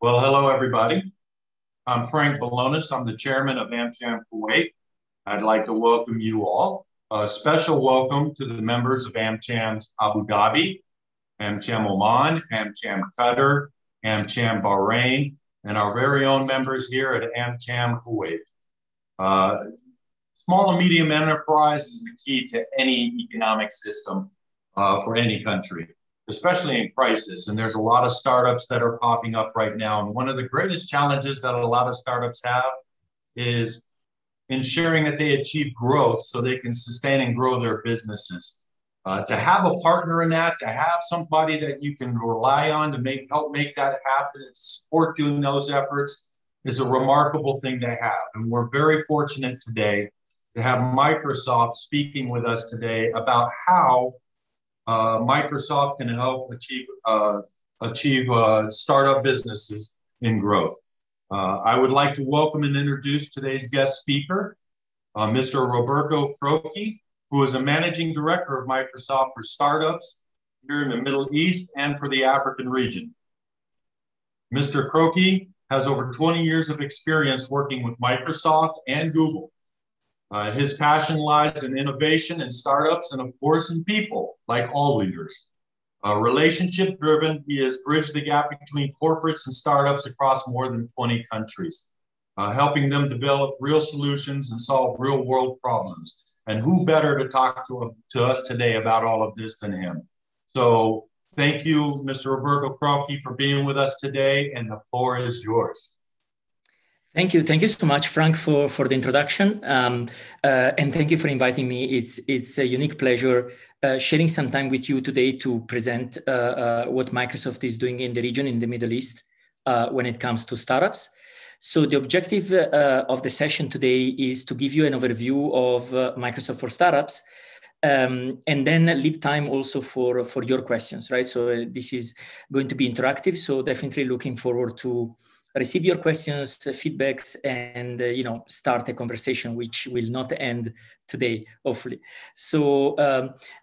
Well, hello, everybody. I'm Frank Balonis. I'm the chairman of AmCham Kuwait. I'd like to welcome you all. A special welcome to the members of AmCham's Abu Dhabi, AmCham Oman, AmCham Qatar, AmCham Bahrain, and our very own members here at AmCham Kuwait. Small and medium enterprise is the key to any economic system for any country, especially in crisis. And there's a lot of startups that are popping up right now. And one of the greatest challenges that a lot of startups have is ensuring that they achieve growth so they can sustain and grow their businesses. To have a partner in that, to have somebody that you can rely on to help make that happen and support you in those efforts is a remarkable thing to have. And we're very fortunate today to have Microsoft speaking with us today about how Microsoft can help achieve startup businesses in growth. I would like to welcome and introduce today's guest speaker, Mr. Roberto Croci, who is a managing director of Microsoft for startups here in the Middle East and for the African region. Mr. Croci has over 20 years of experience working with Microsoft and Google. His passion lies in innovation and startups and, of course, in people, like all leaders. Relationship-driven, he has bridged the gap between corporates and startups across more than 20 countries, helping them develop real solutions and solve real-world problems. And who better to talk to us today about all of this than him? So thank you, Mr. Roberto Croci, for being with us today, and the floor is yours. Thank you. Thank you so much, Frank, for the introduction. And thank you for inviting me. It's a unique pleasure sharing some time with you today to present what Microsoft is doing in the region, in the Middle East, when it comes to startups. So the objective of the session today is to give you an overview of Microsoft for Startups, and then leave time also for your questions, right? So this is going to be interactive. So definitely looking forward to receive your questions, feedbacks, and start a conversation which will not end today, hopefully. So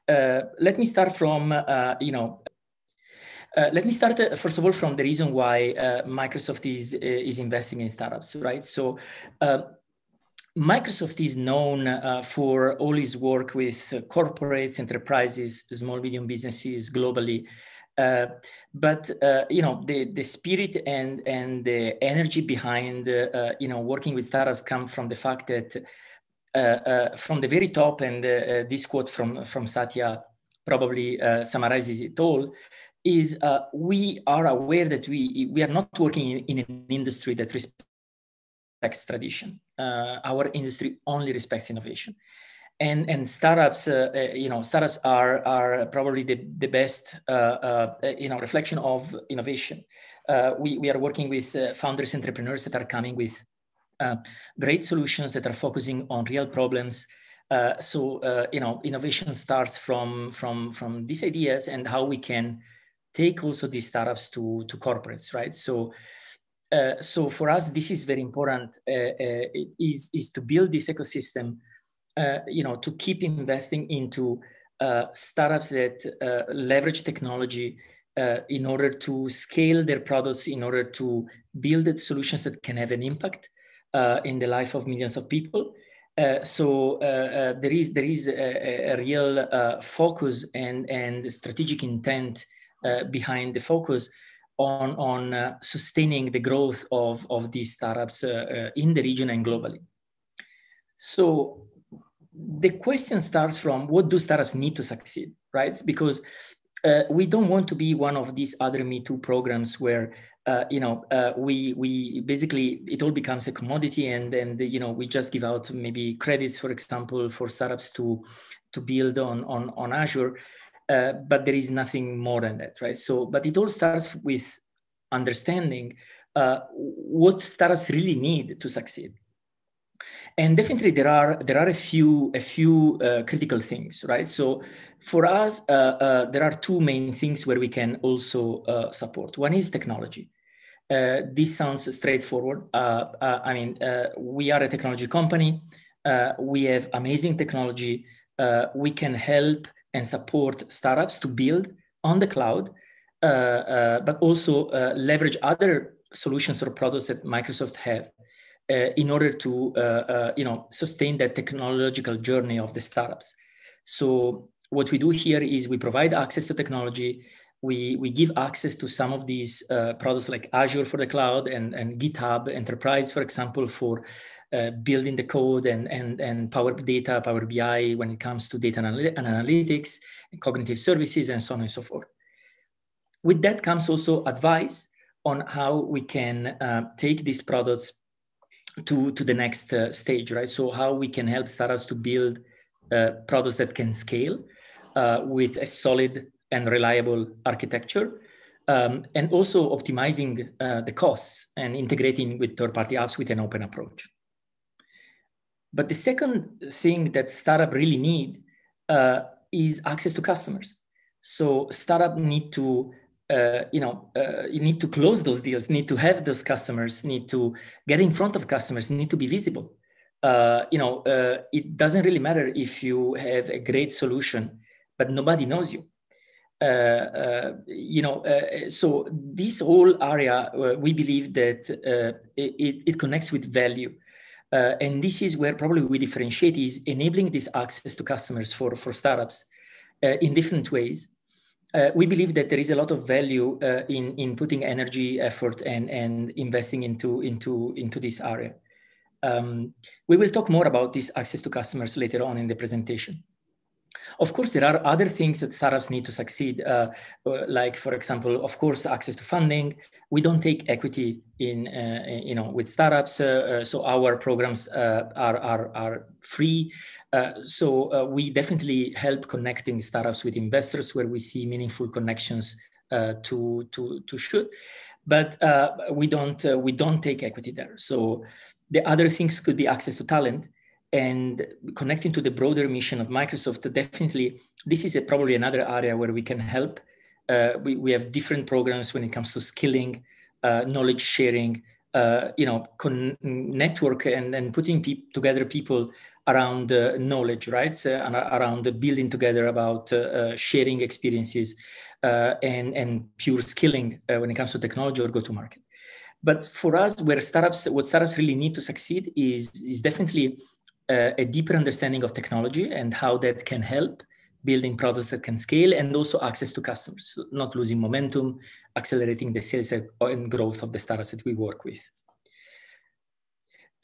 let me start from first of all from the reason why Microsoft is investing in startups, right? So Microsoft is known for all its work with corporates, enterprises, small, medium businesses globally. But the spirit and the energy behind working with startups come from the fact that from the very top, and this quote from Satya probably summarizes it all, is we are aware that we are not working in an industry that respects tradition. Our industry only respects innovation. And startups, startups are probably the best, reflection of innovation. We are working with founders, entrepreneurs that are coming with great solutions that are focusing on real problems. Innovation starts from these ideas and how we can take also these startups to corporates, right? So for us, this is very important. Is to build this ecosystem. To keep investing into startups that leverage technology in order to scale their products, in order to build solutions that can have an impact in the life of millions of people. There is a real focus and strategic intent behind the focus on sustaining the growth of these startups in the region and globally. So the question starts from, what do startups need to succeed, right? Because we don't want to be one of these other Me Too programs where we basically, it all becomes a commodity, and then we just give out maybe credits, for example, for startups to build on Azure, but there is nothing more than that, right? So, but it all starts with understanding what startups really need to succeed. And definitely there are a few critical things, right? So for us, there are two main things where we can also support. One is technology. This sounds straightforward. We are a technology company. We have amazing technology. We can help and support startups to build on the cloud, but also leverage other solutions or products that Microsoft have in order to sustain that technological journey of the startups. So what we do here is we provide access to technology. We give access to some of these products like Azure for the cloud and GitHub Enterprise, for example, for building the code and Power Data, Power BI when it comes to data analytics, and cognitive services, and so on and so forth. With that comes also advice on how we can take these products to the next stage, right? So how we can help startups to build products that can scale with a solid and reliable architecture, and also optimizing the costs and integrating with third-party apps with an open approach. But the second thing that startup really need is access to customers. So startup need to you need to close those deals, need to have those customers, need to get in front of customers, need to be visible. It doesn't really matter if you have a great solution, but nobody knows you. So this whole area, we believe that it connects with value. And this is where probably we differentiate, is enabling this access to customers for startups in different ways. We believe that there is a lot of value in putting energy, effort, and investing into this area. We will talk more about this access to customers later on in the presentation. Of course, there are other things that startups need to succeed, like, for example, of course, access to funding. We don't take equity with startups, so our programs are free. So we definitely help connecting startups with investors where we see meaningful connections to shoot, but we don't take equity there. So the other things could be access to talent. And connecting to the broader mission of Microsoft, definitely, this is probably another area where we can help. We have different programs when it comes to skilling, knowledge sharing, network and putting together people around knowledge, right? Around building together about sharing experiences and pure skilling when it comes to technology or go-to-market. But for us, what startups really need to succeed is definitely a deeper understanding of technology and how that can help building products that can scale, and also access to customers, so not losing momentum, accelerating the sales and growth of the startups that we work with.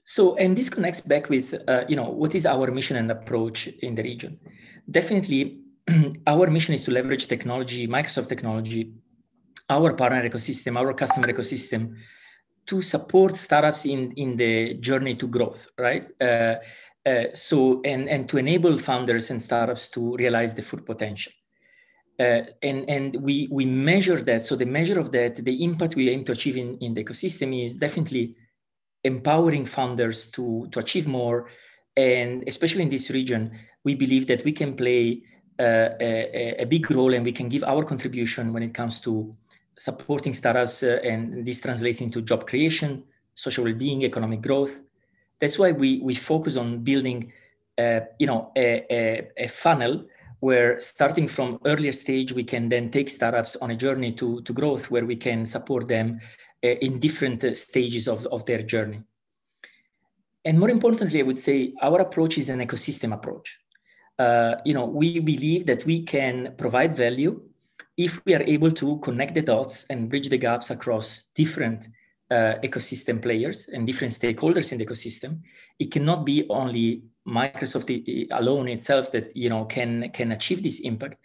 So, and this connects back with, what is our mission and approach in the region? Definitely, our mission is to leverage technology, Microsoft technology, our partner ecosystem, our customer ecosystem, to support startups in the journey to growth, right? And to enable founders and startups to realize the full potential. And we measure that. So the measure of that, the impact we aim to achieve in the ecosystem is definitely empowering founders to achieve more. And especially in this region, we believe that we can play a big role, and we can give our contribution when it comes to supporting startups, and this translates into job creation, social well-being, economic growth. That's why we focus on building, a funnel where, starting from earlier stage, we can then take startups on a journey to growth, where we can support them in different stages of their journey. And more importantly, I would say our approach is an ecosystem approach. We believe that we can provide value if we are able to connect the dots and bridge the gaps across different ecosystem players and different stakeholders in the ecosystem. It cannot be only Microsoft alone itself that can achieve this impact.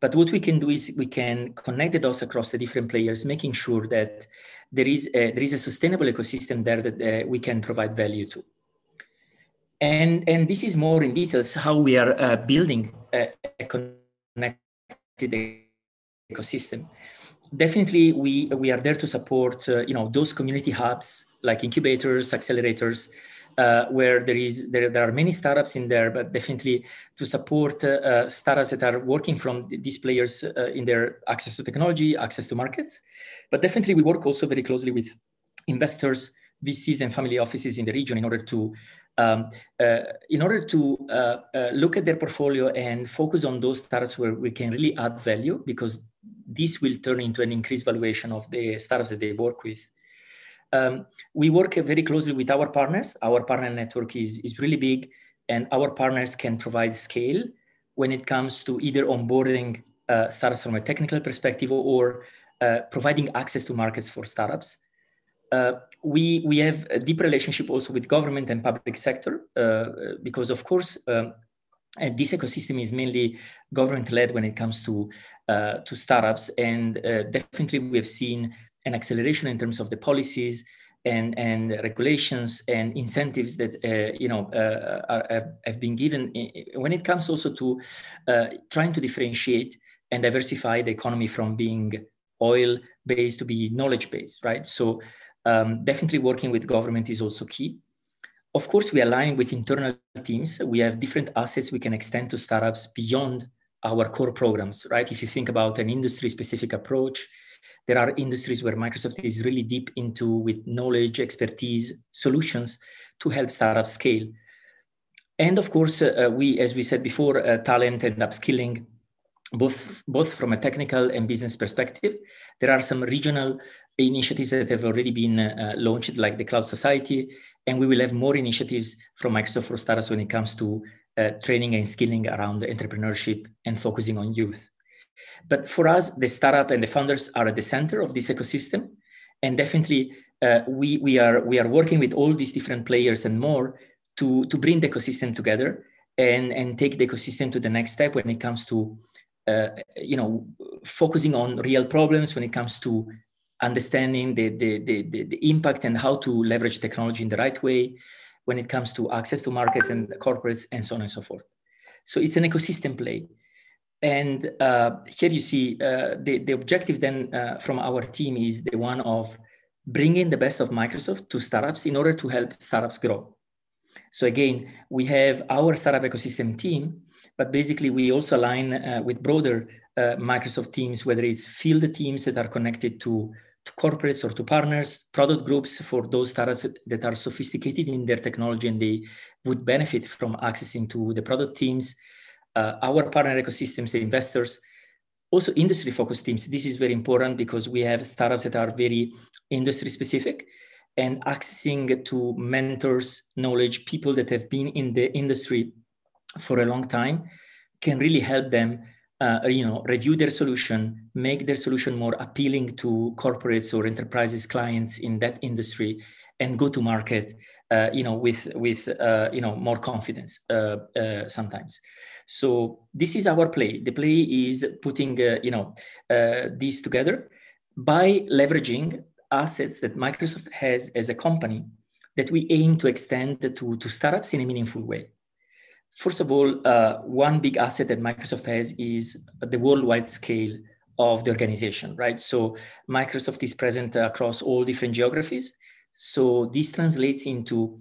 But what we can do is we can connect the dots across the different players, making sure that there is a sustainable ecosystem there that we can provide value to. And this is more in details how we are building a connected ecosystem. Definitely, we are there to support those community hubs like incubators, accelerators, where there are many startups in there, but definitely to support startups that are working from these players in their access to technology, access to markets. But definitely, we work also very closely with investors, VCs, and family offices in the region in order to look at their portfolio and focus on those startups where we can really add value, because this will turn into an increased valuation of the startups that they work with. We work very closely with our partners. Our partner network is really big, and our partners can provide scale when it comes to either onboarding startups from a technical perspective or providing access to markets for startups. We have a deep relationship also with government and public sector because, of course, this ecosystem is mainly government-led when it comes to startups, and definitely we have seen an acceleration in terms of the policies and regulations and incentives that have been given when it comes also to trying to differentiate and diversify the economy from being oil-based to be knowledge-based, right? So definitely working with government is also key. Of course, we align with internal teams. We have different assets we can extend to startups beyond our core programs, right? If you think about an industry-specific approach, there are industries where Microsoft is really deep into with knowledge, expertise, solutions to help startups scale. And of course, we, as we said before, talent and upskilling, both from a technical and business perspective. There are some regional initiatives that have already been launched, like the Cloud Society, and we will have more initiatives from Microsoft for Startups when it comes to training and skilling around entrepreneurship and focusing on youth. But for us, the startup and the founders are at the center of this ecosystem, and definitely we are working with all these different players and more to bring the ecosystem together and take the ecosystem to the next step when it comes to focusing on real problems, when it comes to understanding the impact and how to leverage technology in the right way, when it comes to access to markets and corporates and so on and so forth. So it's an ecosystem play. And here you see the objective then from our team is the one of bringing the best of Microsoft to startups in order to help startups grow. So again, we have our startup ecosystem team, but basically we also align with broader Microsoft teams, whether it's field teams that are connected to corporates or to partners, product groups for those startups that are sophisticated in their technology and they would benefit from accessing to the product teams, our partner ecosystems, investors, also industry-focused teams. This is very important because we have startups that are very industry-specific, and accessing to mentors, knowledge, people that have been in the industry for a long time can really help them review their solution, make their solution more appealing to corporates or enterprises, clients in that industry, and go to market with more confidence sometimes. So this is our play. The play is putting these together by leveraging assets that Microsoft has as a company that we aim to extend to startups in a meaningful way. First of all, one big asset that Microsoft has is the worldwide scale of the organization, right? So Microsoft is present across all different geographies. So this translates into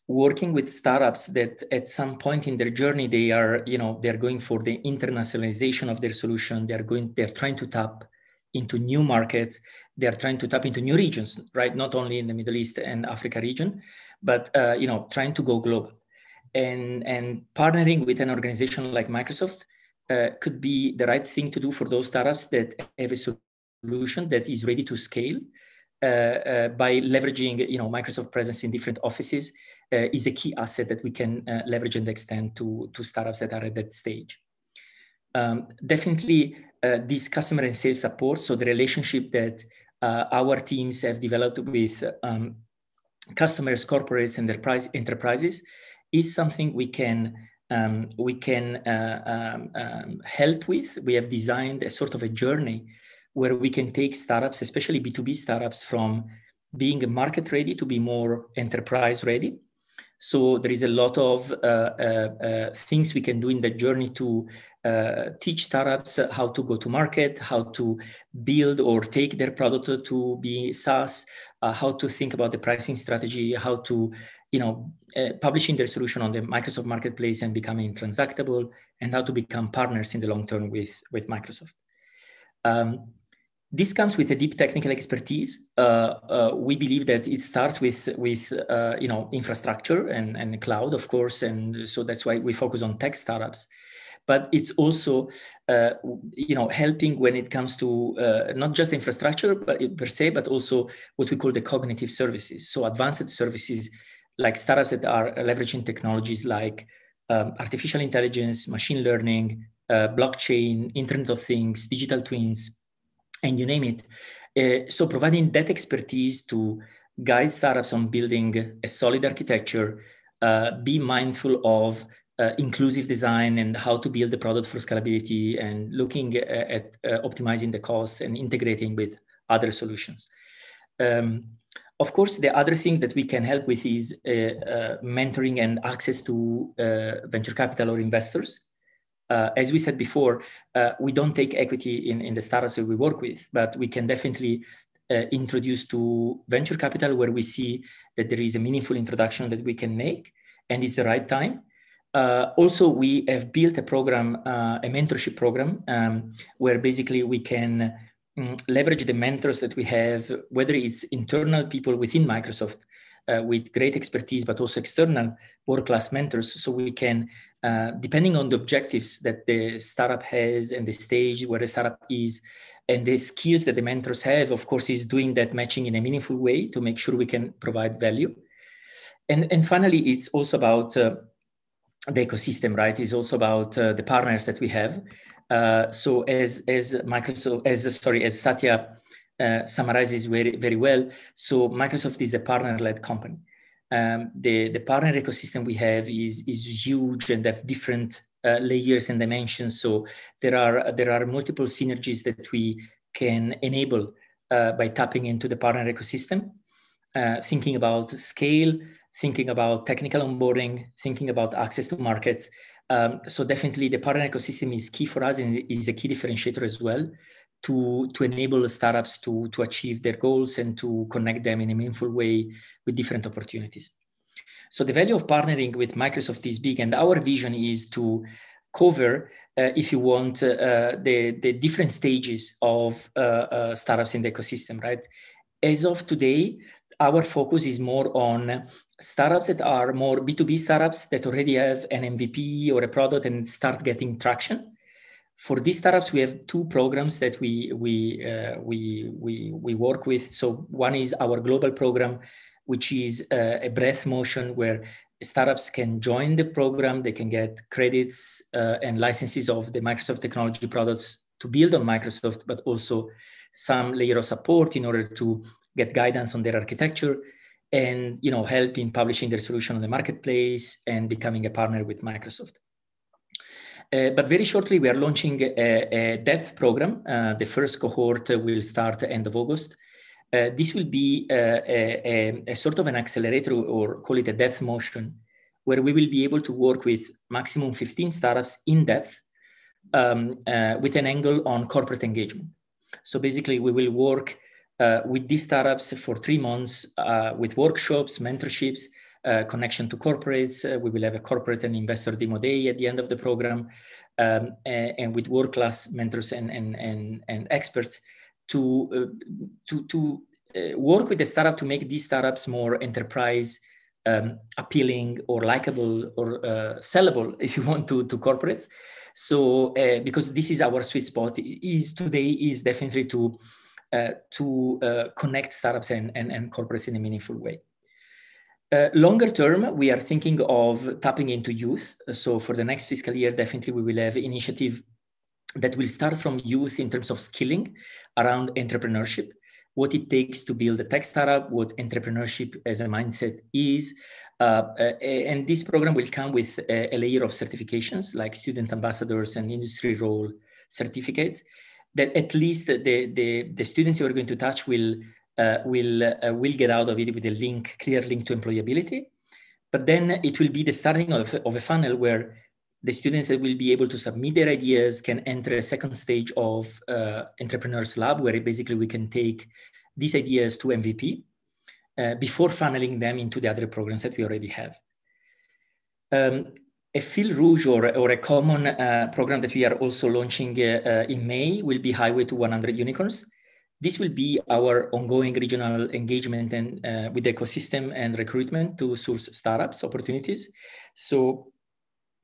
working with startups that at some point in their journey, they're going for the internationalization of their solution. They're trying to tap into new markets. They're trying to tap into new regions, right? Not only in the Middle East and Africa region, but trying to go global. And partnering with an organization like Microsoft could be the right thing to do for those startups that have a solution that is ready to scale by leveraging Microsoft presence in different offices is a key asset that we can leverage and extend to startups that are at that stage. Definitely this customer and sales support, so the relationship that our teams have developed with customers, corporates, and enterprises is something we can help with. We have designed a sort of a journey where we can take startups, especially B2B startups, from being market ready to be more enterprise ready. So there is a lot of things we can do in that journey to teach startups how to go to market, how to build or take their product to be SaaS, how to think about the pricing strategy, how to publishing their solution on the Microsoft Marketplace and becoming transactable, and how to become partners in the long term with Microsoft. This comes with a deep technical expertise. We believe that it starts with infrastructure and cloud, of course, and so that's why we focus on tech startups. but it's also, helping when it comes to not just infrastructure per se, but also what we call the cognitive services. So advanced services like startups that are leveraging technologies like artificial intelligence, machine learning, blockchain, Internet of Things, digital twins, and you name it. So providing that expertise to guide startups on building a solid architecture, be mindful of inclusive design and how to build the product for scalability, and looking at optimizing the costs and integrating with other solutions. Of course, the other thing that we can help with is mentoring and access to venture capital or investors. As we said before, we don't take equity in the startups that we work with, but we can definitely introduce to venture capital where we see that there is a meaningful introduction that we can make, and it's the right time. Also, we have built a program, a mentorship program, where basically we can leverage the mentors that we have, whether it's internal people within Microsoft with great expertise, but also external world-class mentors. So we can, depending on the objectives that the startup has and the stage where the startup is, and the skills that the mentors have, of course, is doing that matching in a meaningful way to make sure we can provide value. And finally, it's also about the ecosystem, right? It's also about the partners that we have. So as Satya summarizes very, very well, so Microsoft is a partner-led company. The partner ecosystem we have is huge and have different layers and dimensions. So there are multiple synergies that we can enable by tapping into the partner ecosystem, thinking about scale, thinking about technical onboarding, thinking about access to markets. So definitely the partner ecosystem is key for us and is a key differentiator as well to enable startups to achieve their goals and to connect them in a meaningful way with different opportunities. So the value of partnering with Microsoft is big, and our vision is to cover, if you want, the different stages of startups in the ecosystem, right? As of today, our focus is more on startups that are more B2B startups that already have an MVP or a product and start getting traction. For these startups, we have two programs that we work with. So one is our global program, which is a breath motion where startups can join the program. They can get credits and licenses of the Microsoft technology products to build on Microsoft, but also some layer of support in order to get guidance on their architecture and help in publishing their solution on the marketplace and becoming a partner with Microsoft. But very shortly, we are launching a depth program. The first cohort will start at the end of August. This will be a sort of an accelerator, or call it a depth motion, where we will be able to work with maximum 15 startups in depth with an angle on corporate engagement. So basically, we will work with these startups for 3 months with workshops, mentorships, connection to corporates. We will have a corporate and investor demo day at the end of the program, and with world-class mentors and experts to work with the startup to make these startups more enterprise appealing or likable or sellable, if you want, to corporates. So because this is our sweet spot, today is definitely to connect startups and corporates in a meaningful way. Longer term, we are thinking of tapping into youth. So for the next fiscal year, definitely we will have initiative that will start from youth in terms of skilling around entrepreneurship, what it takes to build a tech startup, what entrepreneurship as a mindset is. And this program will come with a layer of certifications like student ambassadors and industry role certificates that at least the students you are going to touch will get out of it with a clear link to employability. But then it will be the starting of a funnel where the students that will be able to submit their ideas can enter a second stage of Entrepreneurs Lab, where basically we can take these ideas to MVP before funneling them into the other programs that we already have. A fil rouge or a common program that we are also launching in May will be Highway to 100 Unicorns. This will be our ongoing regional engagement and with the ecosystem and recruitment to source startups opportunities. So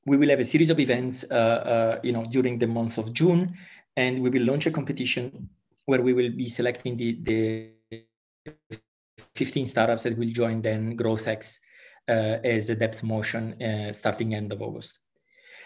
We will have a series of events, during the month of June, and we will launch a competition where we will be selecting the 15 startups that will join then GrowthX as a depth motion starting end of August.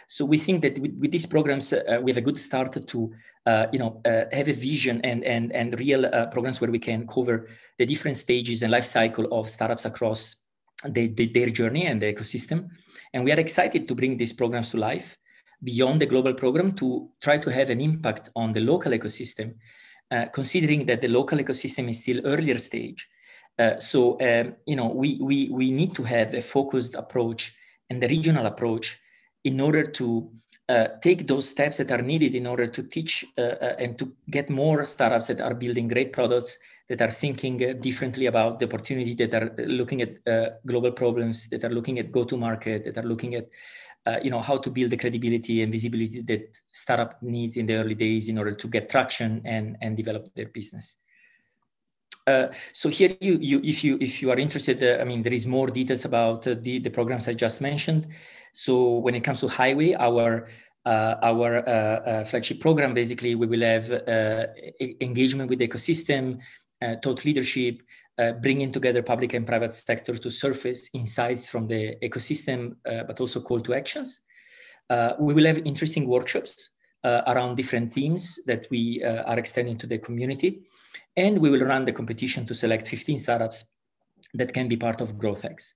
So we think that with these programs, we have a good start to, have a vision and real programs where we can cover the different stages and life cycle of startups across their journey and the ecosystem. And we are excited to bring these programs to life beyond the global program to try to have an impact on the local ecosystem, considering that the local ecosystem is still earlier stage. We need to have a focused approach and the regional approach in order to take those steps that are needed in order to teach and to get more startups that are building great products, that are thinking differently about the opportunity, that are looking at global problems, that are looking at go-to-market, that are looking at how to build the credibility and visibility that startup needs in the early days in order to get traction and develop their business. So here, if you are interested, there is more details about the programs I just mentioned. So when it comes to Highway, our flagship program, basically, we will have engagement with the ecosystem, thought leadership, bringing together public and private sector to surface insights from the ecosystem, but also call to actions. We will have interesting workshops around different themes that we are extending to the community. And we will run the competition to select 15 startups that can be part of GrowthX.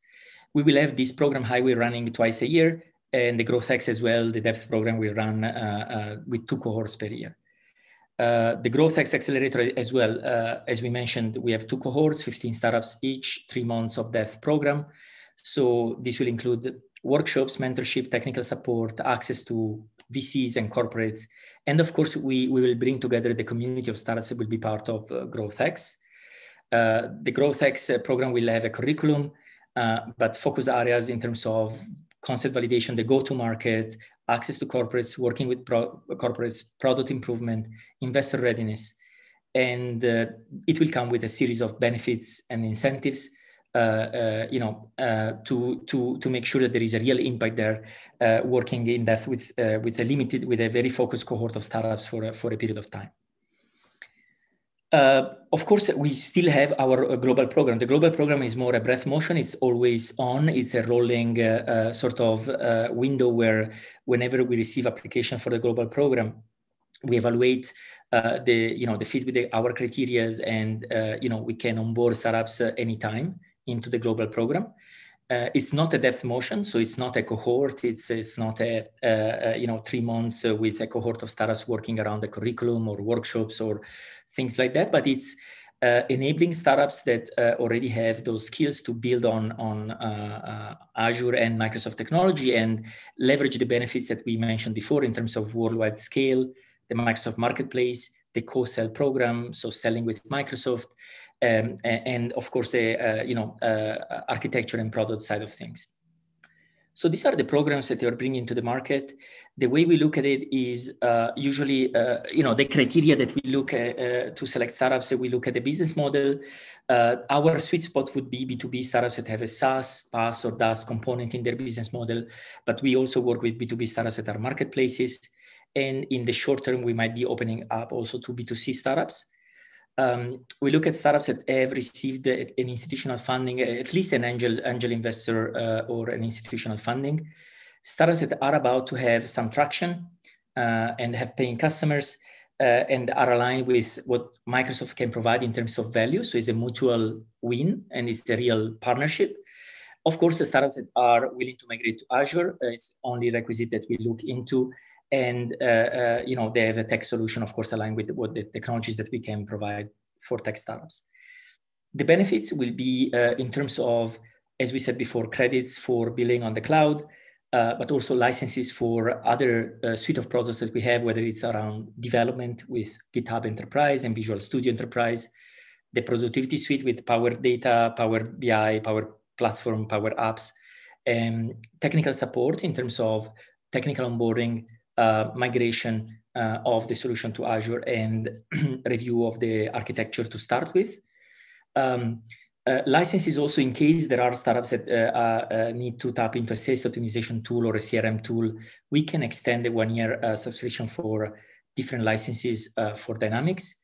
We will have this program Highway running twice a year, and the GrowthX as well, the depth program will run with 2 cohorts per year. The GrowthX Accelerator as well, as we mentioned, we have 2 cohorts, 15 startups each, 3 months of depth program. So this will include workshops, mentorship, technical support, access to VCs and corporates. And of course, we will bring together the community of startups that will be part of GrowthX. The GrowthX program will have a curriculum, but focus areas in terms of concept validation, the go-to-market, access to corporates, working with corporates, product improvement, investor readiness. And it will come with a series of benefits and incentives to make sure that there is a real impact there, working in depth with a very focused cohort of startups for a period of time. Of course, we still have our global program. The global program is more a breath motion. It's always on. It's a rolling window where whenever we receive application for the global program, we evaluate the fit with our criteria, and we can onboard startups anytime into the global program. It's not a depth motion, so it's not a cohort. It's not a 3 months with a cohort of startups working around the curriculum or workshops or things like that. But it's enabling startups that already have those skills to build on Azure and Microsoft technology and leverage the benefits that we mentioned before in terms of worldwide scale, the Microsoft Marketplace, the co-sell program, so selling with Microsoft, and of course, architecture and product side of things. So these are the programs that they are bringing to the market. The way we look at it is usually, the criteria that we look at to select startups, that we look at the business model. Our sweet spot would be B2B startups that have a SaaS, PaaS, or DaaS component in their business model. But we also work with B2B startups that are marketplaces. And in the short term, we might be opening up also to B2C startups. We look at startups that have received an institutional funding, at least an angel investor or an institutional funding. Startups that are about to have some traction and have paying customers and are aligned with what Microsoft can provide in terms of value. So it's a mutual win and it's a real partnership. Of course, the startups that are willing to migrate to Azure, it's only requisite that we look into. And they have a tech solution, of course, aligned with what the technologies that we can provide for tech startups. The benefits will be in terms of, as we said before, credits for billing on the cloud, but also licenses for other suite of products that we have, whether it's around development with GitHub Enterprise and Visual Studio Enterprise, the productivity suite with Power Data, Power BI, Power Platform, Power Apps, and technical support in terms of technical onboarding, migration of the solution to Azure, and review of the architecture to start with. Licenses also, in case there are startups that need to tap into a sales optimization tool or a CRM tool, we can extend the 1-year subscription for different licenses for Dynamics.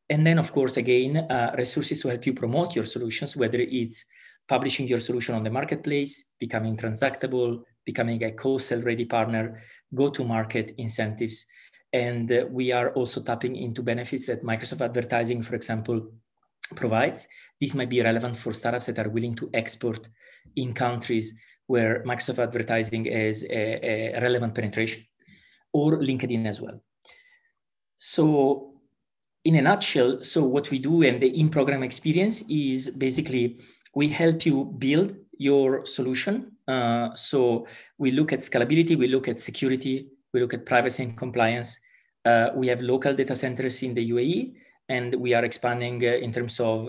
And then, of course, again, resources to help you promote your solutions, whether it's publishing your solution on the marketplace, becoming transactable, becoming a co-sell ready partner, go-to-market incentives. And we are also tapping into benefits that Microsoft Advertising, for example, provides. This might be relevant for startups that are willing to export in countries where Microsoft Advertising is a relevant penetration, or LinkedIn as well. So in a nutshell, so what we do and the in-program experience is basically we help you build your solution. So we look at scalability, we look at security, we look at privacy and compliance. We have local data centers in the UAE, and we are expanding in terms of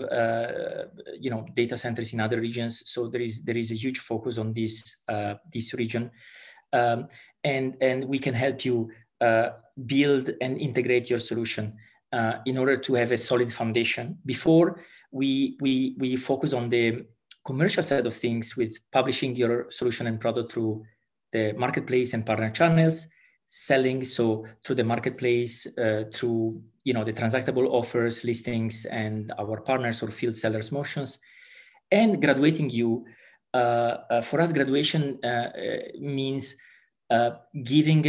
data centers in other regions. So there is a huge focus on this region, and we can help you build and integrate your solution in order to have a solid foundation. Before we focus on the commercial side of things with publishing your solution and product through the marketplace and partner channels, selling so through the marketplace, through the transactable offers, listings, and our partners or field sellers motions, and graduating you. For us, graduation means giving,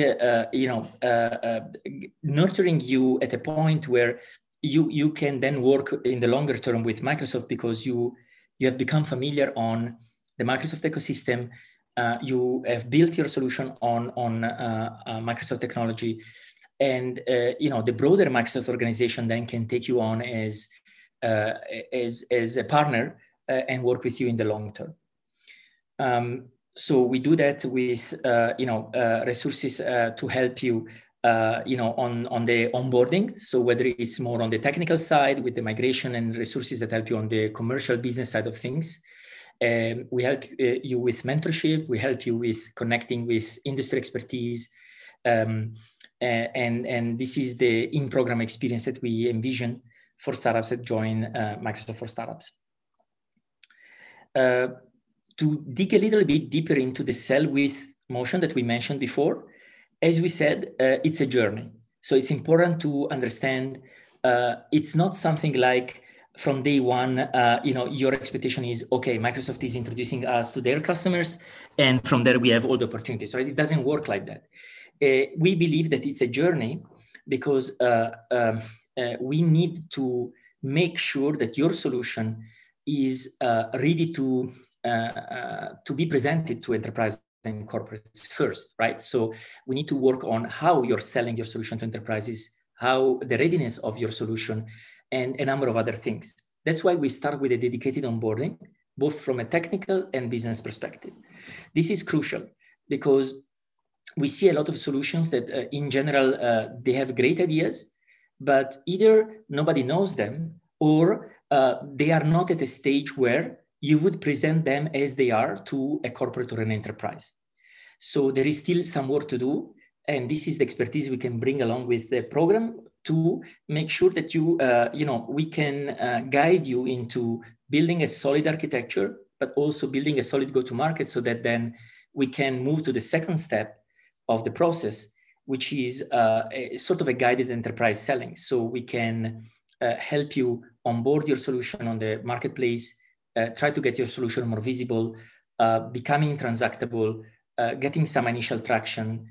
nurturing you at a point where you can then work in the longer term with Microsoft, because you have become familiar on the Microsoft ecosystem. You have built your solution on Microsoft technology, and the broader Microsoft organization then can take you on as a partner and work with you in the long term. So we do that with resources to help you on the onboarding. So whether it's more on the technical side with the migration, and resources that help you on the commercial business side of things. We help you with mentorship. We help you with connecting with industry expertise. And this is the in-program experience that we envision for startups that join Microsoft for Startups. To dig a little bit deeper into the sell with motion that we mentioned before, as we said, it's a journey. So it's important to understand it's not something like from day one, your expectation is, okay, Microsoft is introducing us to their customers, and from there we have all the opportunities, right? It doesn't work like that. We believe that it's a journey because we need to make sure that your solution is ready to be presented to enterprise and corporates first, right? So we need to work on how you're selling your solution to enterprises, how the readiness of your solution, and a number of other things. That's why we start with a dedicated onboarding, both from a technical and business perspective. This is crucial because we see a lot of solutions that in general, they have great ideas, but either nobody knows them or they are not at a stage where you would present them as they are to a corporate or an enterprise. So there is still some work to do. And this is the expertise we can bring along with the program to make sure that we can guide you into building a solid architecture, but also building a solid go-to-market so that then we can move to the second step of the process, which is a sort of a guided enterprise selling. So we can help you onboard your solution on the marketplace, try to get your solution more visible, becoming transactable, getting some initial traction,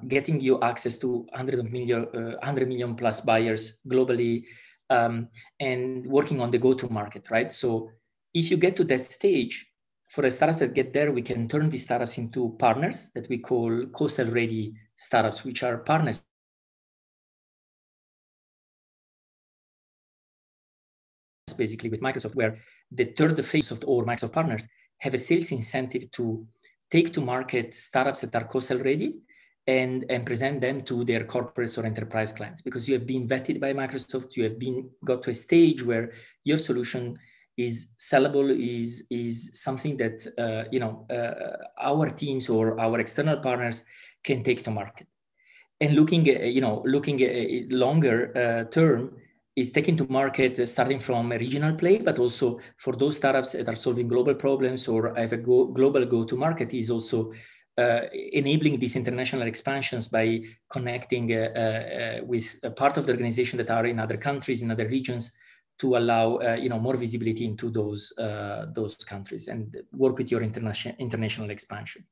getting you access to 100 million plus buyers globally, and working on the go-to-market, right? So if you get to that stage, for the startups that get there, we can turn these startups into partners that we call co-sell ready startups, which are partners basically with Microsoft, where the third phase of or Microsoft partners have a sales incentive to take to market startups that are co-sell ready and present them to their corporates or enterprise clients, because you have been vetted by Microsoft, you have got to a stage where your solution is sellable, is something that our teams or our external partners can take to market. And looking at longer term, is taken to market starting from a regional play, but also for those startups that are solving global problems or have a global go-to-market, is also enabling these international expansions by connecting with a part of the organization that are in other countries, in other regions, to allow more visibility into those countries and work with your international expansion.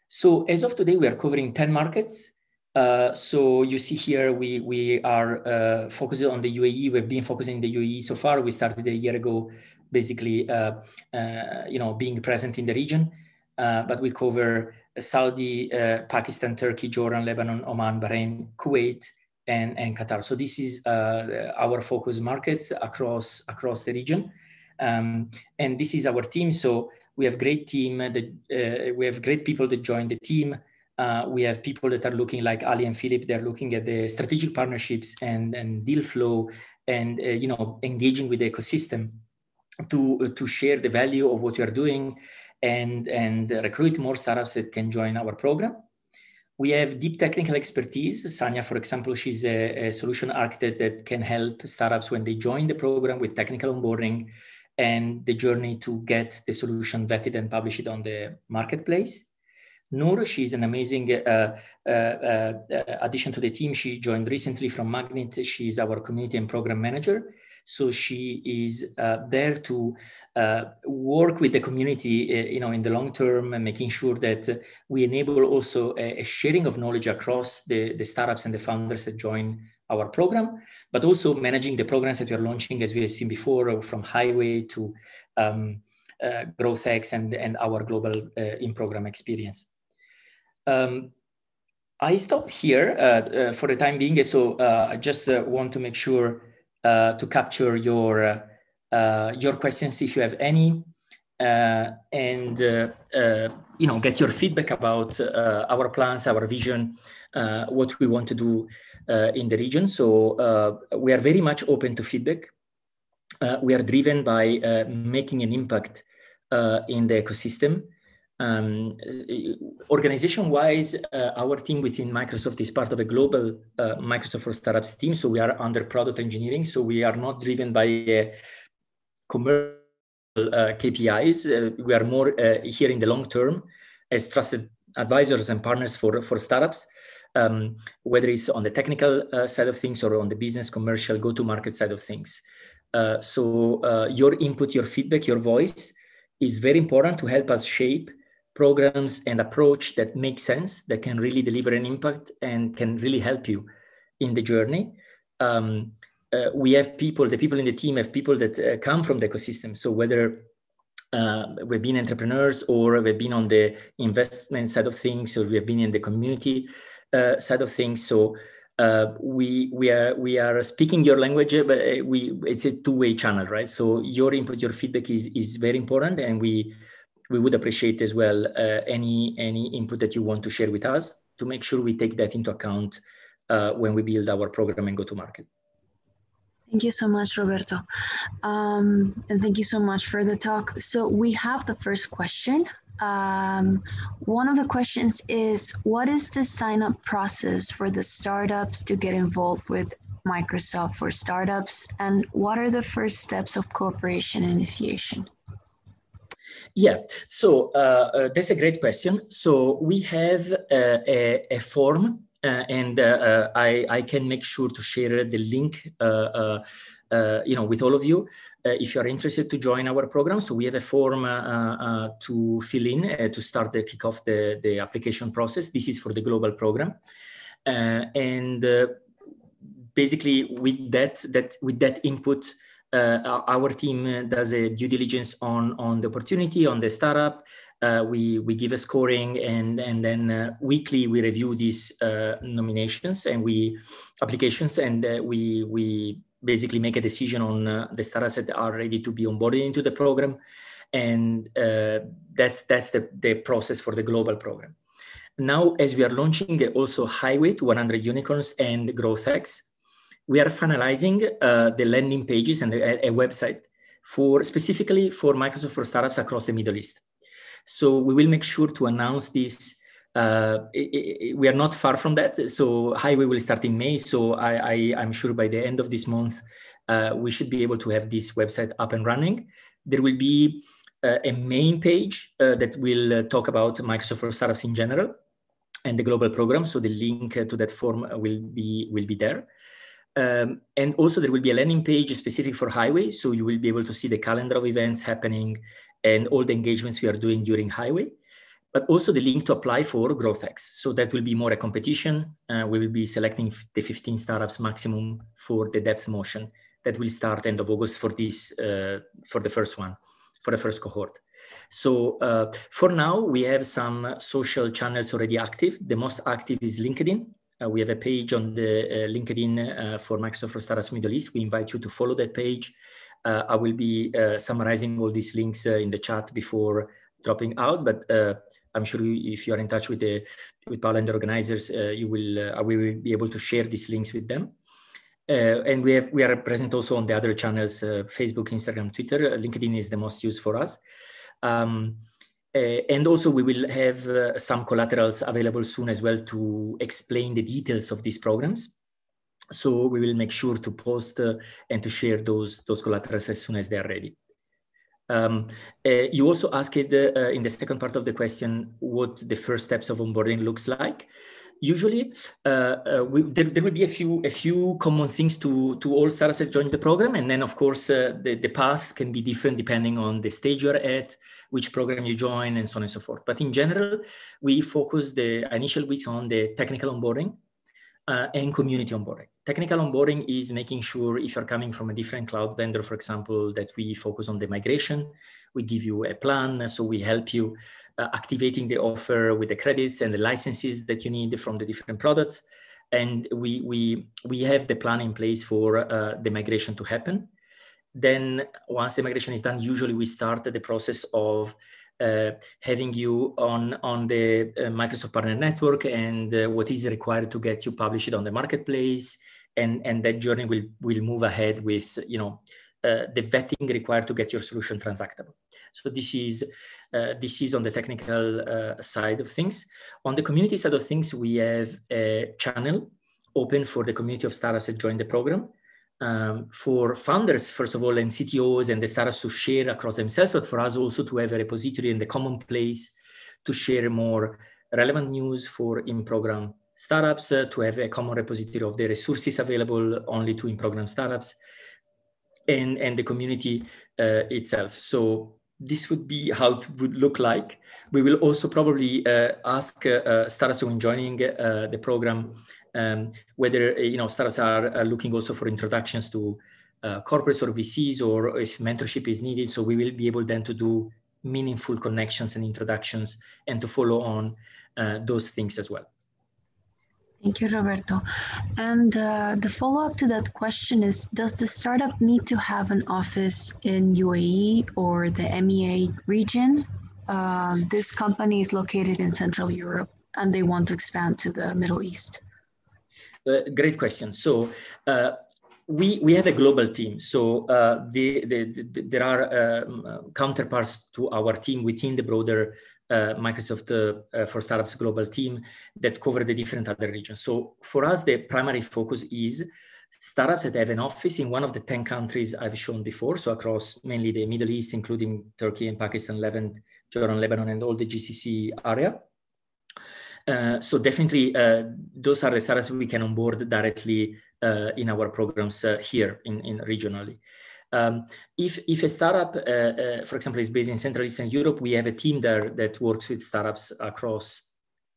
So as of today, we are covering 10 markets. So you see here, we are focused on the UAE. We've been focusing on the UAE so far. We started a year ago, basically, being present in the region. But we cover Saudi, Pakistan, Turkey, Jordan, Lebanon, Oman, Bahrain, Kuwait, and Qatar. So this is our focus markets across the region. And this is our team. So we have great team. We have great people that join the team. We have people that are looking, like Ali and Philip. They're looking at the strategic partnerships and deal flow, and engaging with the ecosystem to share the value of what you are doing, and recruit more startups that can join our program. We have deep technical expertise. Sanya, for example, she's a solution architect that can help startups when they join the program with technical onboarding and the journey to get the solution vetted and publish it on the marketplace. Noor, she's an amazing addition to the team. She joined recently from Magnet. She's our community and program manager. So she is there to work with the community, in the long term, and making sure that we enable also a sharing of knowledge across the startups and the founders that join our program, but also managing the programs that we are launching, as we have seen before, from Highway to GrowthX and our global in-program experience. I stop here for the time being. So I just want to make sure to capture your questions if you have any, and get your feedback about our plans, our vision, what we want to do in the region. So we are very much open to feedback. We are driven by making an impact in the ecosystem. Organization-wise, our team within Microsoft is part of a global Microsoft for Startups team. So we are under product engineering. So we are not driven by commercial KPIs. We are more here in the long term as trusted advisors and partners for startups, whether it's on the technical side of things or on the business, commercial, go-to-market side of things. So your input, your feedback, your voice is very important to help us shape programs and approach that make sense, that can really deliver an impact and can really help you in the journey. We have people, the people in the team have people that come from the ecosystem. So whether we've been entrepreneurs or we've been on the investment side of things, or we have been in the community side of things. So we are speaking your language, but it's a two-way channel, right? So your input, your feedback is very important, and we would appreciate as well any input that you want to share with us to make sure we take that into account when we build our program and go to market. Thank you so much, Roberto. And thank you so much for the talk. So we have the first question. One of the questions is, what is the sign-up process for the startups to get involved with Microsoft for Startups? And what are the first steps of cooperation initiation? Yeah, so that's a great question. So we have a form, and I can make sure to share the link with all of you if you are interested to join our program. So we have a form to fill in to start the kickoff the application process. This is for the global program, and basically with that input, our team does a due diligence on the opportunity, on the startup. We give a scoring, and then weekly we review these nominations and applications, and we basically make a decision on the startups that are ready to be onboarded into the program, and that's the process for the global program. Now, as we are launching also Highway to 100 Unicorns and GrowthX, we are finalizing the landing pages and a website specifically for Microsoft for Startups across the Middle East. So we will make sure to announce this We are not far from that. So Highway will start in May. So I'm sure by the end of this month, we should be able to have this website up and running. There will be a main page that will talk about Microsoft for Startups in general and the global program. So the link to that form will be there. And also there will be a landing page specific for Highway. So you will be able to see the calendar of events happening and all the engagements we are doing during Highway, but also the link to apply for GrowthX. So that will be more a competition. We will be selecting the 15 startups maximum for the depth motion that will start end of August for this, for the first one, for the first cohort. So for now, we have some social channels already active. The most active is LinkedIn. We have a page on the LinkedIn for Microsoft for Startups Middle East. We invite you to follow that page. I will be summarizing all these links in the chat before dropping out, but I'm sure if you are in touch with Paula and the organizers, I will be able to share these links with them. And we are present also on the other channels, Facebook, Instagram, Twitter. LinkedIn is the most used for us. And also we will have some collaterals available soon as well to explain the details of these programs. So we will make sure to post and to share those collaterals as soon as they are ready. You also asked in the second part of the question what the first steps of onboarding looks like. Usually, there will be a few common things to all startups that join the program, and then of course the path can be different depending on the stage you're at, which program you join, and so on and so forth. But in general, we focus the initial weeks on the technical onboarding and community onboarding. Technical onboarding is making sure if you're coming from a different cloud vendor, for example, that we focus on the migration. We give you a plan, so we help you activating the offer with the credits and the licenses that you need from the different products. And we have the plan in place for the migration to happen. Then once the migration is done, usually we start the process of having you on the Microsoft Partner Network and what is required to get you published on the marketplace. And that journey will move ahead with, the vetting required to get your solution transactable. So this is on the technical side of things. On the community side of things, we have a channel open for the community of startups that join the program. For founders, first of all, and CTOs and the startups to share across themselves, but for us also to have a repository and the common place to share more relevant news for in-program startups, to have a common repository of the resources available only to in-program startups, and the community itself. So this would be how it would look like. We will also probably ask startups when joining the program whether startups are looking also for introductions to corporates or VCs, or if mentorship is needed. So we will be able then to do meaningful connections and introductions and to follow on those things as well. Thank you, Roberto. And the follow-up to that question is, does the startup need to have an office in UAE or the MEA region? This company is located in Central Europe and they want to expand to the Middle East. Great question. So we have a global team. So there are counterparts to our team within the broader Microsoft for Startups global team that cover the different other regions. So for us, the primary focus is startups that have an office in one of the 10 countries I've shown before. So across mainly the Middle East, including Turkey and Pakistan, Levant, Jordan, Lebanon, and all the GCC area. So definitely those are the startups we can onboard directly in our programs here in regionally. If a startup, for example, is based in Central Eastern Europe, we have a team there that works with startups across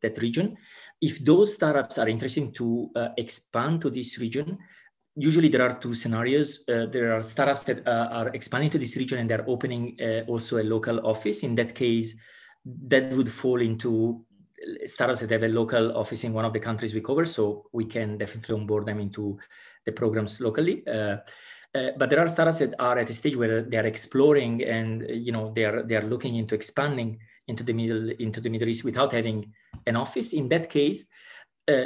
that region. If those startups are interested to expand to this region, usually there are two scenarios. There are startups that are expanding to this region and they're opening also a local office. In that case, that would fall into startups that have a local office in one of the countries we cover. So we can definitely onboard them into the programs locally. But there are startups that are at a stage where they are exploring and they are looking into expanding into the Middle East without having an office. In that case,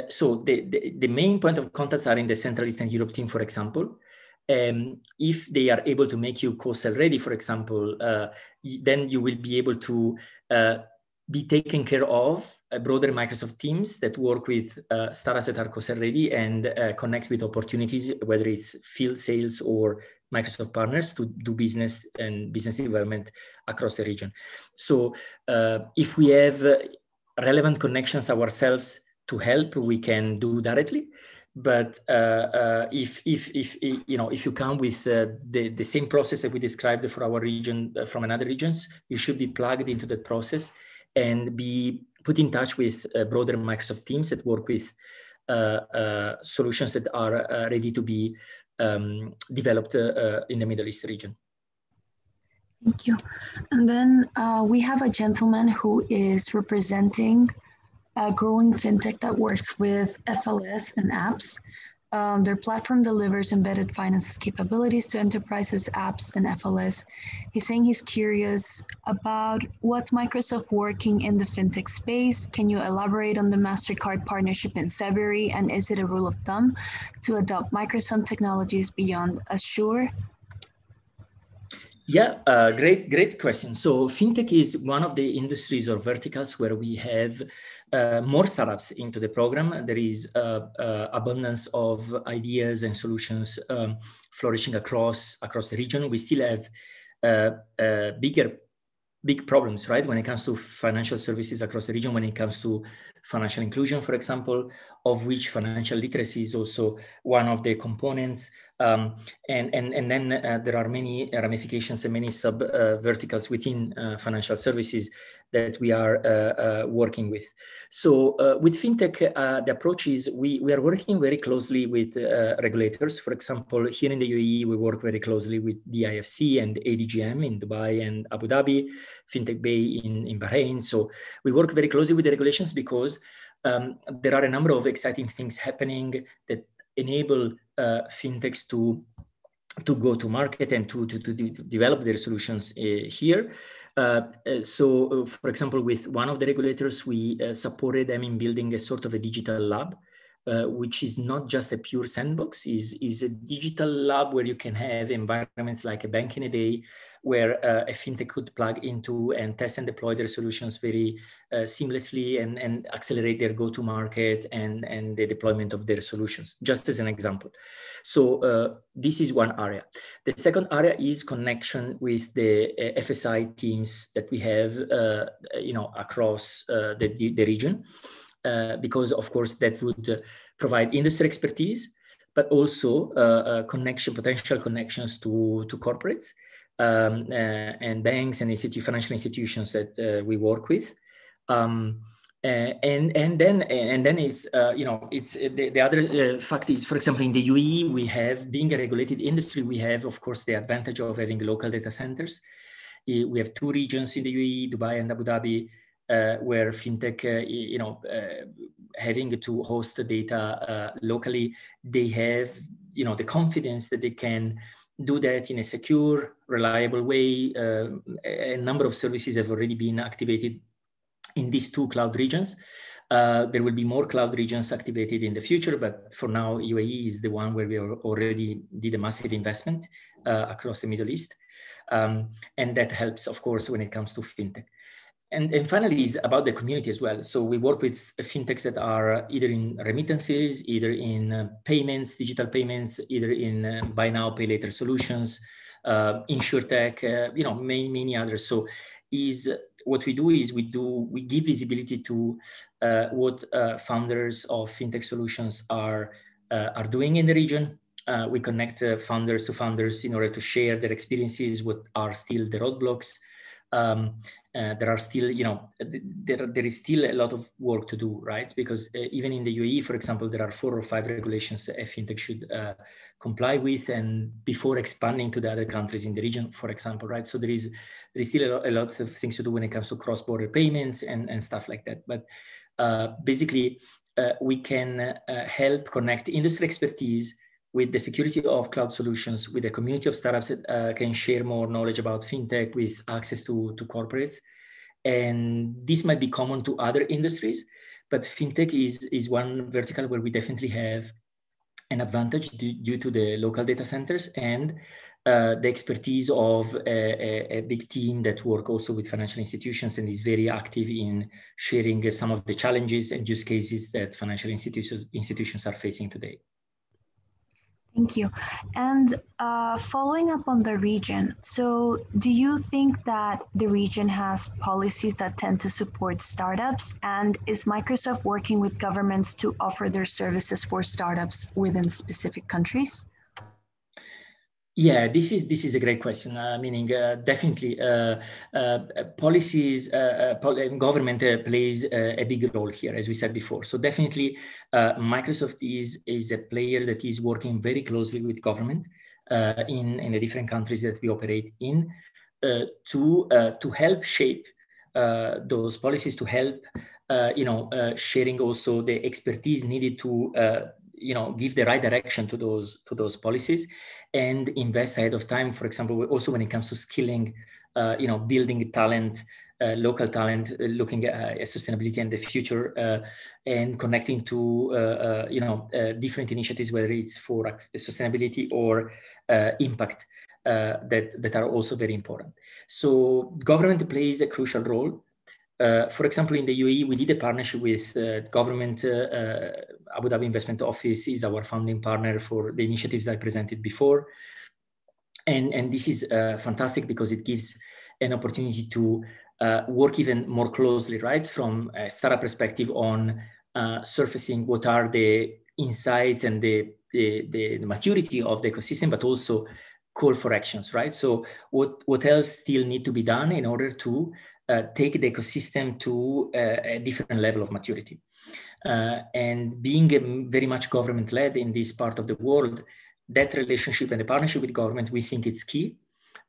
so the main point of contacts are in the Central Eastern Europe team, for example. If they are able to make you co-sell ready, for example, then you will be able to be taken care of a broader Microsoft teams that work with startups that are COSER ready and connect with opportunities, whether it's field sales or Microsoft partners, to do business and business development across the region. So if we have relevant connections ourselves to help, we can do directly. But if you come with the same process that we described for our region from another regions, you should be plugged into that process and be put in touch with broader Microsoft teams that work with solutions that are ready to be developed in the Middle East region. Thank you. And then we have a gentleman who is representing a growing fintech that works with FLS and apps. Their platform delivers embedded finance capabilities to enterprises, apps, and FLS. He's saying he's curious about what's Microsoft working in the fintech space. Can you elaborate on the MasterCard partnership in February? And is it a rule of thumb to adopt Microsoft technologies beyond Azure? Yeah, great question. So fintech is one of the industries or verticals where we have more startups into the program. There is abundance of ideas and solutions flourishing across the region. We still have big problems, right? When it comes to financial services across the region, when it comes to financial inclusion, for example, of which financial literacy is also one of the components. And then there are many ramifications and many sub verticals within financial services that we are working with. So with fintech, the approach is we are working very closely with regulators. For example, here in the UAE, we work very closely with the IFC and ADGM in Dubai and Abu Dhabi, Fintech Bay in Bahrain. So we work very closely with the regulations because there are a number of exciting things happening that enable fintechs to go to market and to develop their solutions here. So, for example, with one of the regulators, we supported them in building a sort of a digital lab, which is not just a pure sandbox, is a digital lab where you can have environments like a bank in a day, where a fintech could plug into and test and deploy their solutions very seamlessly and accelerate their go-to-market and the deployment of their solutions, just as an example. So this is one area. The second area is connection with the FSI teams that we have across the region. Because of course that would provide industry expertise, but also potential connections to corporates and banks and financial institutions that we work with. And then is it's the other fact is, for example, in the UAE, we have, being a regulated industry, we have of course the advantage of having local data centers. We have two regions in the UAE, Dubai and Abu Dhabi, where fintech, having to host the data locally, they have, the confidence that they can do that in a secure, reliable way. A number of services have already been activated in these two cloud regions. There will be more cloud regions activated in the future, but for now, UAE is the one where we already did a massive investment across the Middle East. And that helps, of course, when it comes to fintech. And finally, is about the community as well. So we work with fintechs that are either in remittances, either in payments, digital payments, either in buy now, pay later solutions, insurtech, many others. So what we do is we give visibility to what founders of fintech solutions are doing in the region. We connect founders to founders in order to share their experiences, what are still the roadblocks. There are still, there is still a lot of work to do, right? Because even in the UAE, for example, there are 4 or 5 regulations that a fintech should comply with, and before expanding to the other countries in the region, for example, right? So there is still a lot of things to do when it comes to cross-border payments and stuff like that. But basically, we can help connect industry expertise with the security of cloud solutions, with a community of startups that can share more knowledge about fintech with access to corporates. And this might be common to other industries, but fintech is one vertical where we definitely have an advantage due to the local data centers and the expertise of a big team that work also with financial institutions and is very active in sharing some of the challenges and use cases that financial institutions are facing today. Thank you. And following up on the region, so do you think that the region has policies that tend to support startups? And is Microsoft working with governments to offer their services for startups within specific countries? Yeah, this is a great question. Meaning, definitely, policies, government plays a big role here, as we said before. So definitely, Microsoft is a player that is working very closely with government in the different countries that we operate in to help shape those policies, to help sharing also the expertise needed to give the right direction to those policies and invest ahead of time. For example, also when it comes to skilling, building talent, local talent, looking at sustainability and the future, and connecting to different initiatives, whether it's for sustainability or impact, that are also very important. So government plays a crucial role. For example, in the UAE, we did a partnership with government. Abu Dhabi Investment Office is our founding partner for the initiatives I presented before. And this is fantastic because it gives an opportunity to work even more closely, right? From a startup perspective on surfacing what are the insights and the maturity of the ecosystem, but also call for actions, right? So what else still need to be done in order to take the ecosystem to a different level of maturity. And being very much government-led in this part of the world, that relationship and the partnership with government, we think it's key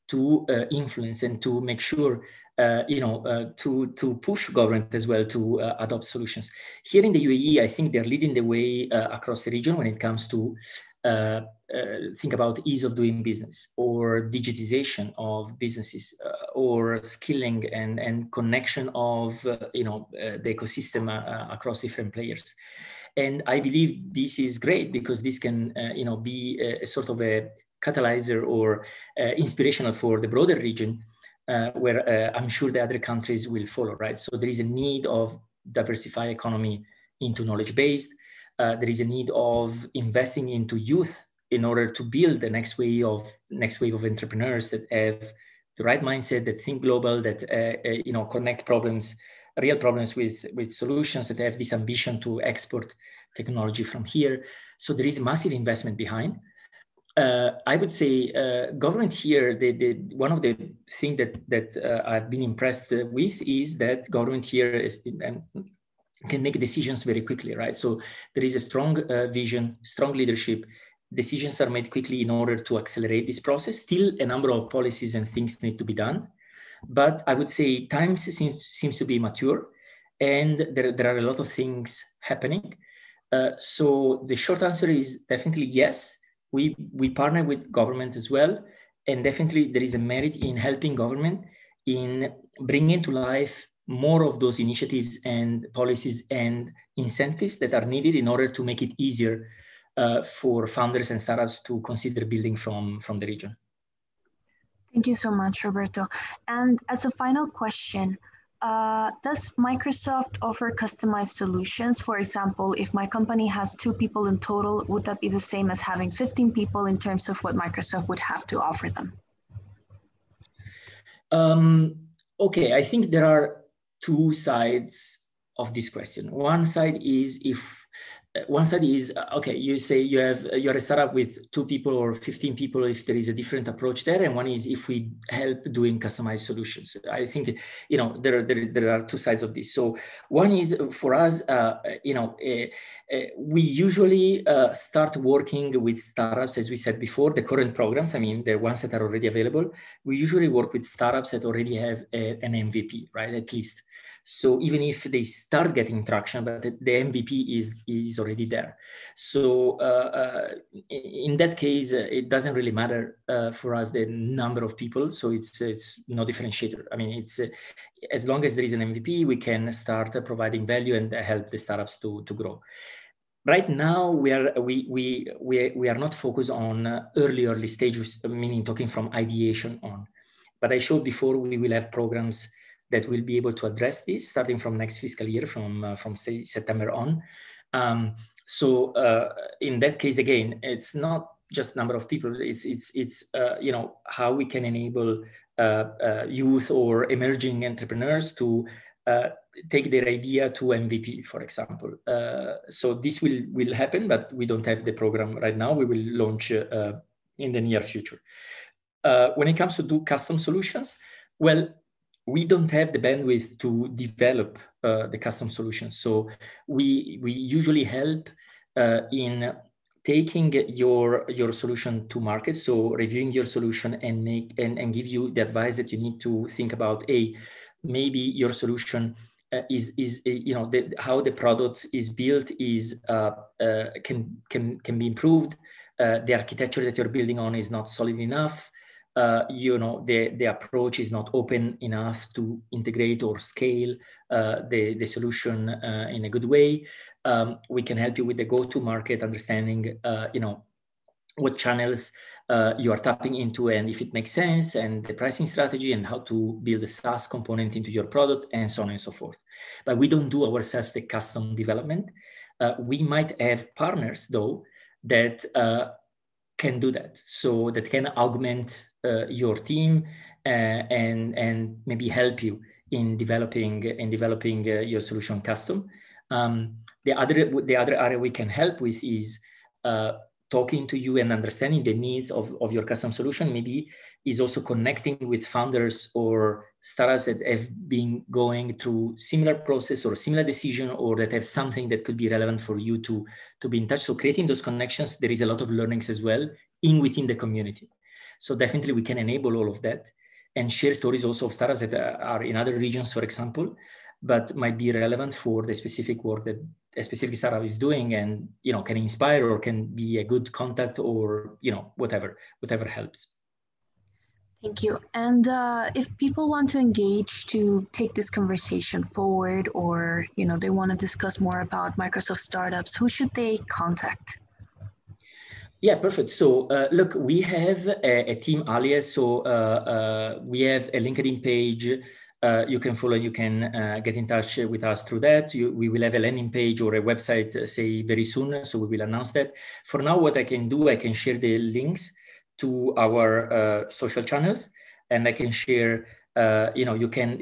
to influence and to make sure, to push government as well to adopt solutions. Here in the UAE, I think they're leading the way across the region when it comes to think about ease of doing business or digitization of businesses or skilling and connection of the ecosystem across different players. And I believe this is great because this can be a sort of a catalyzer or inspirational for the broader region where I'm sure the other countries will follow, right? So there is a need of diversify economy into knowledge-based. There is a need of investing into youth in order to build the next wave of entrepreneurs that have the right mindset, that think global, that connect problems, real problems with solutions, that have this ambition to export technology from here. So there is massive investment behind. I would say government here, one of the things that I've been impressed with is that government here can make decisions very quickly, right? So there is a strong vision, strong leadership. Decisions are made quickly in order to accelerate this process. Still, a number of policies and things need to be done. But I would say times seems to be mature, and there are a lot of things happening. So the short answer is definitely yes. We partner with government as well. And definitely there is a merit in helping government in bringing to life more of those initiatives and policies and incentives that are needed in order to make it easier for founders and startups to consider building from the region. Thank you so much, Roberto. And as a final question, does Microsoft offer customized solutions? For example, if my company has 2 people in total, would that be the same as having 15 people in terms of what Microsoft would have to offer them? Okay, I think there are 2 sides of this question. One side is okay, you say you're a startup with 2 people or 15 people, if there is a different approach there. And one is if we help doing customized solutions. I think, there are 2 sides of this. So one is for us, we usually start working with startups, as we said before, the current programs, the ones that are already available. We usually work with startups that already have an MVP, right, at least. So even if they start getting traction, but the MVP is already there. So in that case, it doesn't really matter for us the number of people. So it's no differentiator. It's as long as there is an MVP, we can start providing value and help the startups to grow. right now we are not focused on early stages, meaning talking from ideation on. But I showed before we will have programs that will be able to address this starting from next fiscal year, from say September on. So in that case, again, it's not just number of people. It's you know, how we can enable youth or emerging entrepreneurs to take their idea to MVP, for example. So this will happen, but we don't have the program right now. We will launch in the near future. When it comes to do custom solutions, well, we don't have the bandwidth to develop the custom solutions. So we usually help in taking your solution to market. So reviewing your solution and give you the advice that you need to think about. Maybe your solution is you know, how the product is built is can be improved. The architecture that you're building on is not solid enough. You know, the approach is not open enough to integrate or scale the solution in a good way. We can help you with the go-to-market understanding, you know, what channels you are tapping into and if it makes sense, and the pricing strategy and how to build a SaaS component into your product, and so on and so forth. But we don't do ourselves the custom development. We might have partners though that can do that, so that can augment your team and maybe help you in developing your solution custom. The other area we can help with is talking to you and understanding the needs of your custom solution. Maybe is also connecting with founders or startups that have been going through similar process or similar decision, or that have something that could be relevant for you to be in touch. So creating those connections, there is a lot of learnings as well within the community. So definitely we can enable all of that and share stories also of startups that are in other regions, for example, but might be relevant for the specific work that a specific startup is doing, and, you know, can inspire or can be a good contact, or, you know, whatever helps. Thank you. And if people want to engage to take this conversation forward, or, you know, they want to discuss more about Microsoft startups, who should they contact? Yeah, perfect. So look, we have a team alias. So we have a LinkedIn page. You can follow, you can get in touch with us through that. We will have a landing page or a website, say, very soon. So we will announce that. For now, what I can do, I can share the links to our social channels, and I can share, you know, you can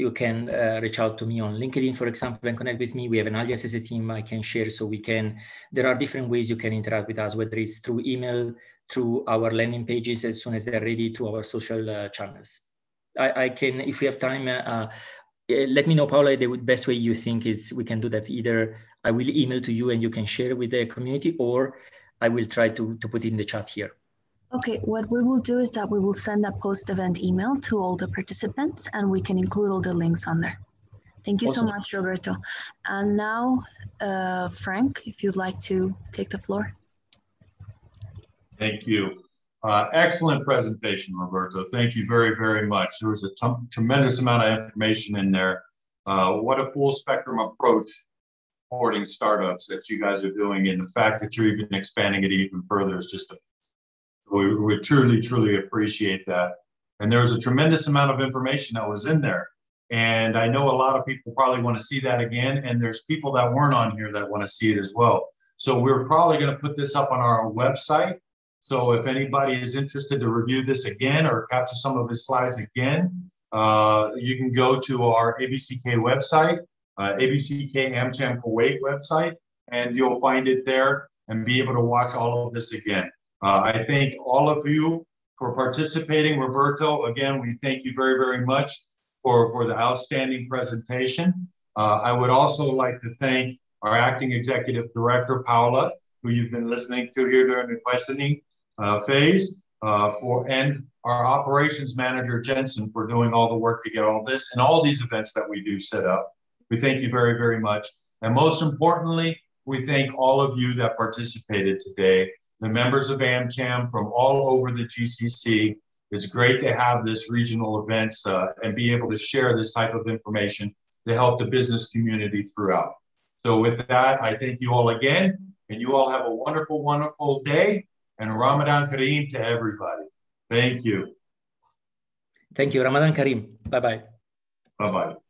reach out to me on LinkedIn, for example, and connect with me. We have an alias as a team I can share, so we can, there are different ways you can interact with us, whether it's through email, through our landing pages as soon as they're ready, to our social channels. I can, if we have time, let me know, Paula, the best way you think is we can do that. Either I will email to you and you can share with the community, or I will try to put it in the chat here. Okay, what we will do is that we will send a post-event email to all the participants, and we can include all the links on there. Thank you so much, Roberto. And now, Frank, if you'd like to take the floor. Thank you. Excellent presentation, Roberto. Thank you very, very much. There was a tremendous amount of information in there. What a full spectrum approach supporting startups that you guys are doing, and the fact that you're even expanding it even further is just we truly, truly appreciate that. And there was a tremendous amount of information that was in there. And I know a lot of people probably want to see that again. And there's people that weren't on here that want to see it as well. So we're probably going to put this up on our website. So if anybody is interested to review this again or capture some of his slides again, you can go to our ABCK website, ABCK-AmCham Kuwait website, and you'll find it there and be able to watch all of this again. I thank all of you for participating. Roberto, again, we thank you very, very much for the outstanding presentation. I would also like to thank our acting executive director, Paula, who you've been listening to here during the questioning phase, and our operations manager, Jensen, for doing all the work to get all this and all these events that we do set up. We thank you very, very much. And most importantly, we thank all of you that participated today, the members of AmCham from all over the GCC. It's great to have this regional events and be able to share this type of information to help the business community throughout. So with that, I thank you all again, And you all have a wonderful, wonderful day, and Ramadan Kareem to everybody. Thank you. Thank you. Ramadan Kareem. Bye-bye. Bye-bye.